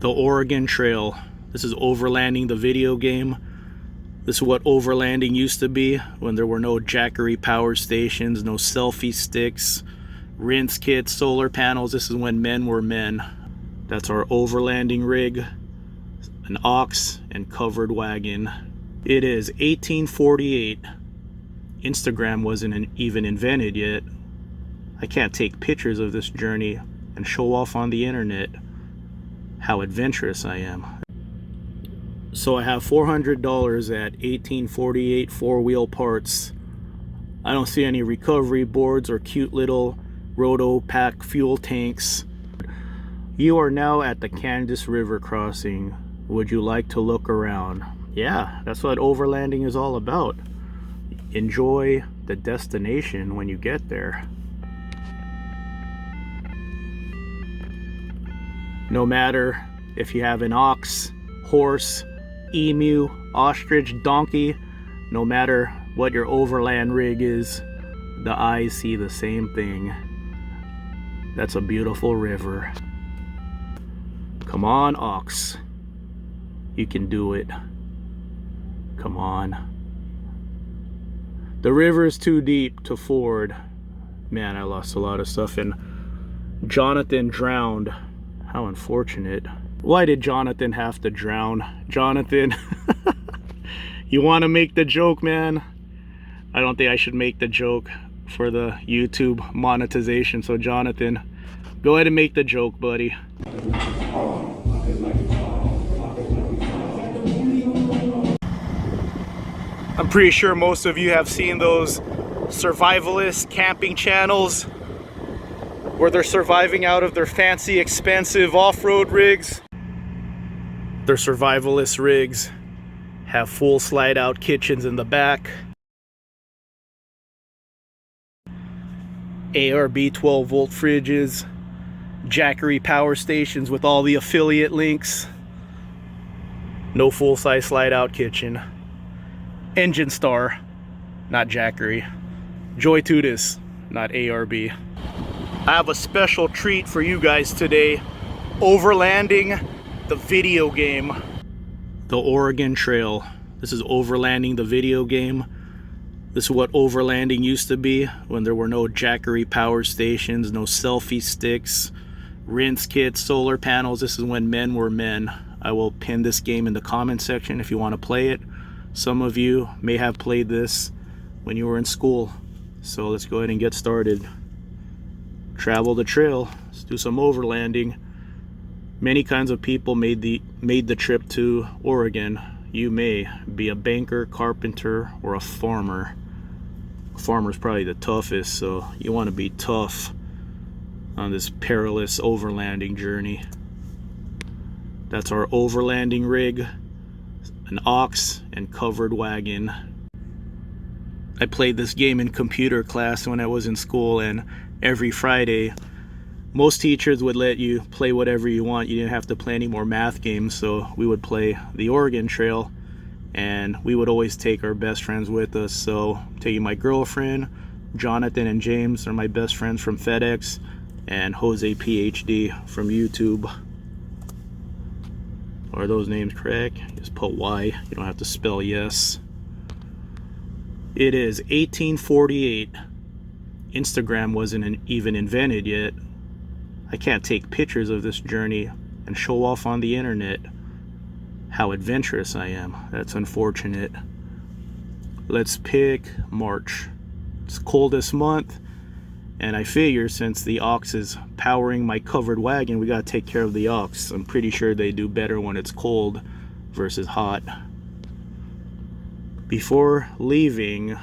The Oregon Trail. This is Overlanding, the video game. This is what Overlanding used to be when there were no Jackery power stations, no selfie sticks, rinse kits, solar panels. This is when men were men. That's our Overlanding rig, an ox and covered wagon. It is 1848. Instagram wasn't even invented yet. I can't take pictures of this journey and show off on the internet how adventurous I am. So I have $400 at 1848 four-wheel parts. I don't see any recovery boards or cute little Roto pack fuel tanks. You are now at the Kansas River crossing. Would you like to look around? Yeah, that's what overlanding is all about. Enjoy the destination when you get there. No matter if you have an ox, horse, emu, ostrich, donkey, no matter what your overland rig is, the eyes see the same thing. That's a beautiful river. Come on, ox. You can do it. Come on. The river is too deep to ford. Man, I lost a lot of stuff, and Jonathan drowned. How unfortunate. Why did Jonathan have to drown? Jonathan, you want to make the joke, man? I don't think I should make the joke for the YouTube monetization. So Jonathan, go ahead and make the joke, buddy. I'm pretty sure most of you have seen those survivalist camping channels where they're surviving out of their fancy, expensive off-road rigs. Their survivalist rigs have full slide-out kitchens in the back, ARB 12-volt fridges, Jackery power stations with all the affiliate links, no full-size slide-out kitchen. Engine Star, not Jackery. Joy Tudis, not ARB. I have a special treat for you guys today. Overlanding, the video game. The Oregon Trail. This is Overlanding, the video game. This is what overlanding used to be when there were no Jackery power stations, no selfie sticks, rinse kits, solar panels. This is when men were men. I will pin this game in the comment section if you want to play it. Some of you may have played this when you were in school. So let's go ahead and get started. Travel the trail. Let's do some overlanding. Many kinds of people made the trip to Oregon. You may be a banker, carpenter, or a farmer. A farmer's probably the toughest, so you want to be tough on this perilous overlanding journey. That's our overlanding rig, an ox and covered wagon. I played this game in computer class when I was in school, and every Friday most teachers would let you play whatever you want. You didn't have to play any more math games, so we would play the Oregon Trail, and we would always take our best friends with us. So taking my girlfriend, Jonathan and James are my best friends from FedEx, and Jose PhD from YouTube. Are those names correct? Just put Y. You don't have to spell yes. It is 1848. Instagram wasn't even invented yet. I can't take pictures of this journey and show off on the internet how adventurous I am. That's unfortunate. Let's pick March. It's coldest month, and I figure since the ox is powering my covered wagon, we gotta take care of the ox. I'm pretty sure they do better when it's cold versus hot. Before leaving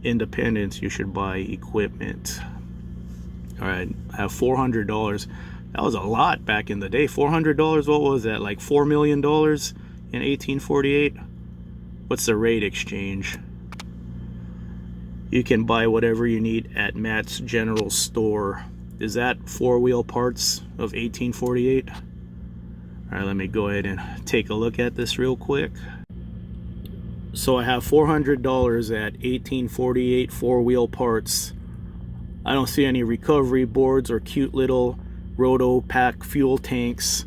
Independence, you should buy equipment. All right, I have $400. That was a lot back in the day. $400, what was that, like $4 million in 1848? What's the rate exchange? You can buy whatever you need at Matt's General Store. Is that four-wheel parts of 1848? All right, let me go ahead and take a look at this real quick. So I have $400 at 1848 four-wheel parts. I don't see any recovery boards or cute little Roto pack fuel tanks.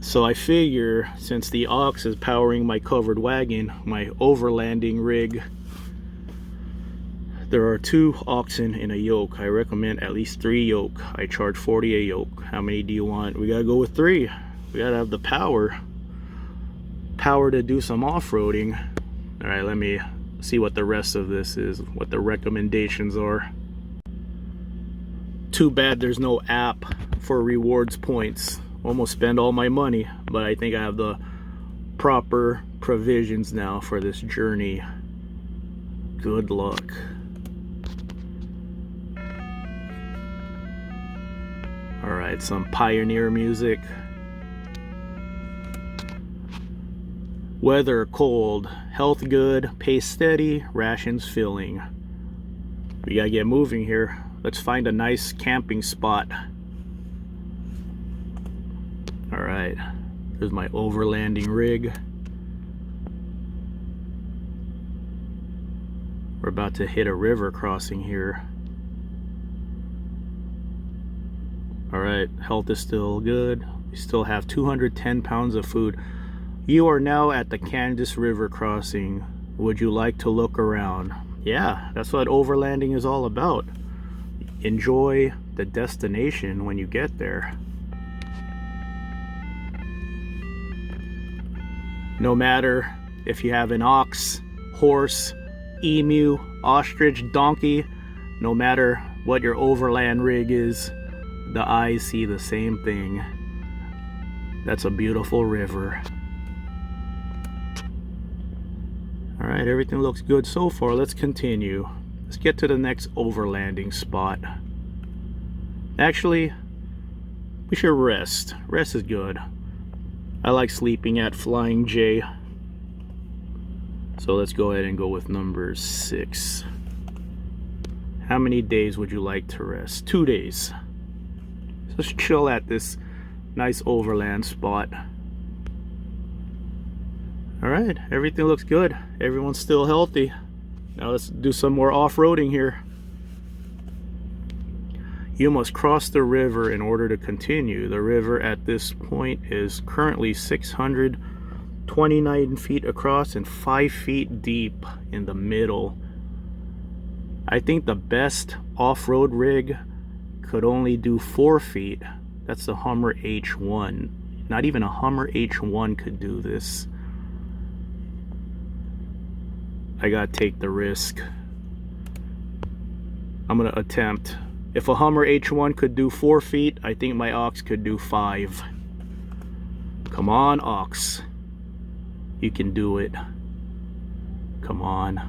So I figure since the ox is powering my covered wagon, my overlanding rig, there are 2 oxen in a yoke. I recommend at least 3 yoke. I charge 40 a yoke. How many do you want? We gotta go with 3. We gotta have the power to do some off-roading. All right, let me see what the rest of this is, what the recommendations are. Too bad there's no app for rewards points. Almost spend all my money, but I think I have the proper provisions now for this journey. Good luck. All right, some Pioneer music. Weather cold, health good, pace steady, rations filling. We gotta get moving here. Let's find a nice camping spot. All right, there's my overlanding rig. We're about to hit a river crossing here. All right, health is still good. We still have 210 pounds of food. You are now at the Kansas River crossing. Would you like to look around? Yeah, that's what overlanding is all about. Enjoy the destination when you get there. No matter if you have an ox, horse, emu, ostrich, donkey, no matter what your overland rig is, the eyes see the same thing. That's a beautiful river. All right, everything looks good so far. Let's continue. Let's get to the next overlanding spot. Actually, we should rest. Rest is good. I like sleeping at Flying J. So let's go ahead and go with number 6. How many days would you like to rest? 2 days. So let's chill at this nice overland spot. All right, everything looks good. Everyone's still healthy. Now let's do some more off-roading here. You must cross the river in order to continue. The river at this point is currently 629 feet across and 5 feet deep in the middle. I think the best off-road rig could only do 4 feet. That's the Hummer H1. Not even a Hummer H1 could do this. I gotta take the risk. I'm gonna attempt. If a Hummer H1 could do 4 feet, I think my ox could do 5. Come on, ox. You can do it. Come on.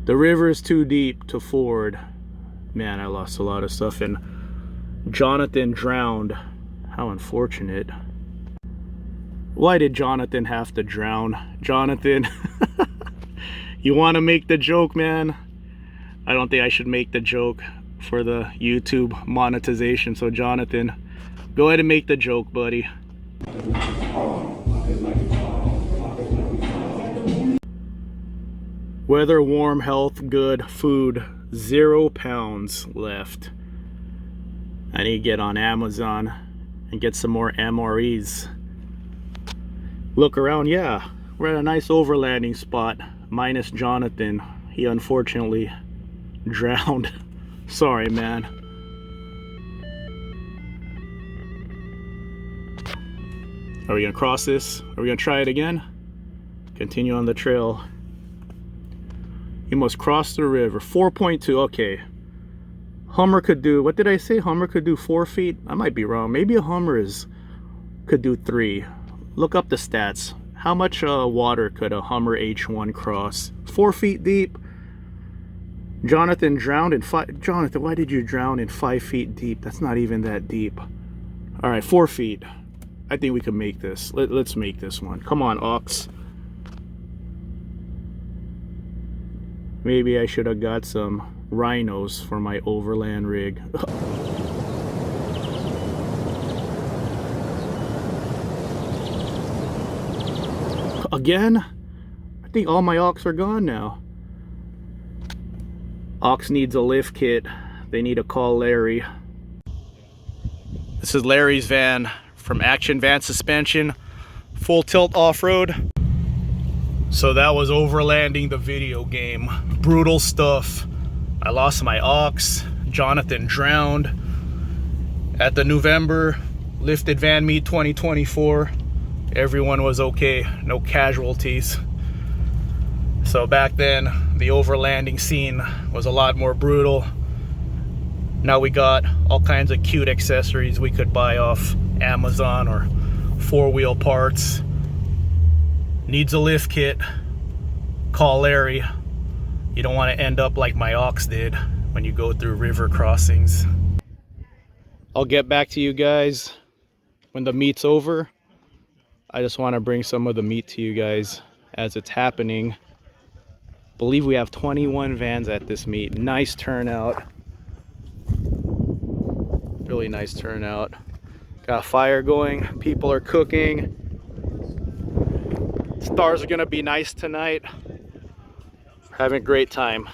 The river is too deep to ford. Man, I lost a lot of stuff and Jonathan drowned. How unfortunate. Why did Jonathan have to drown? Jonathan, you want to make the joke, man? I don't think I should make the joke for the YouTube monetization. So Jonathan, go ahead and make the joke, buddy. Weather warm, health good, food 0 pounds left. I need to get on Amazon and get some more MREs. Look around, yeah, we're at a nice overlanding spot, minus Jonathan. He unfortunately drowned. Sorry, man. Are we gonna cross this? Are we gonna try it again? Continue on the trail. You must cross the river. 4.2, okay. Hummer could do, what did I say? Hummer could do 4 feet? I might be wrong. Maybe a Hummer could do 3. Look up the stats. How much water could a Hummer H1 cross? 4 feet deep. Jonathan drowned in 5. Jonathan, why did you drown in 5 feet deep? That's not even that deep. All right, 4 feet. I think we can make this. Let's make this one. Come on, ox. Maybe I should have got some rhinos for my overland rig. Again? I think all my ox are gone now. Ox needs a lift kit. They need to call Larry. This is Larry's van from Action Van Suspension, full tilt off-road. So that was Overlanding, the video game. Brutal stuff. I lost my ox. Jonathan drowned at the November Lifted Van Meet 2024. Everyone was okay, no casualties. So back then, the overlanding scene was a lot more brutal. Now we got all kinds of cute accessories we could buy off Amazon or four-wheel parts. Needs a lift kit, call Larry. You don't want to end up like my ox did when you go through river crossings. I'll get back to you guys when the meet's over. I just want to bring some of the meat to you guys as it's happening. I believe we have 21 vans at this meet. Nice turnout. Really nice turnout. Got a fire going. People are cooking. Stars are gonna be nice tonight. Having a great time.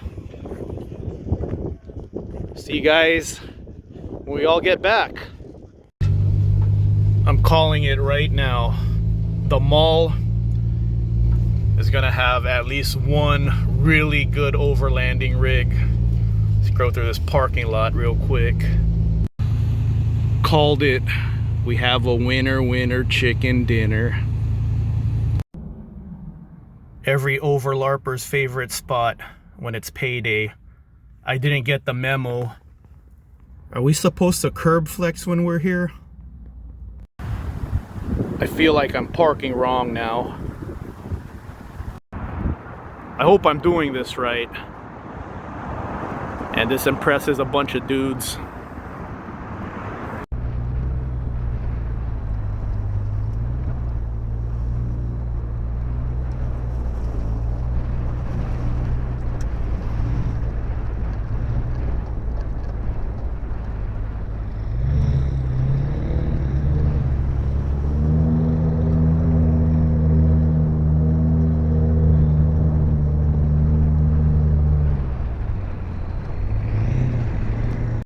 See you guys when we all get back. I'm calling it right now. The mall is gonna have at least one really good overlanding rig. Let's go through this parking lot real quick. Called it. We have a winner chicken dinner. Every overlarper's favorite spot when it's payday. I didn't get the memo. Are we supposed to curb flex when we're here? I feel like I'm parking wrong now. I hope I'm doing this right. And this impresses a bunch of dudes.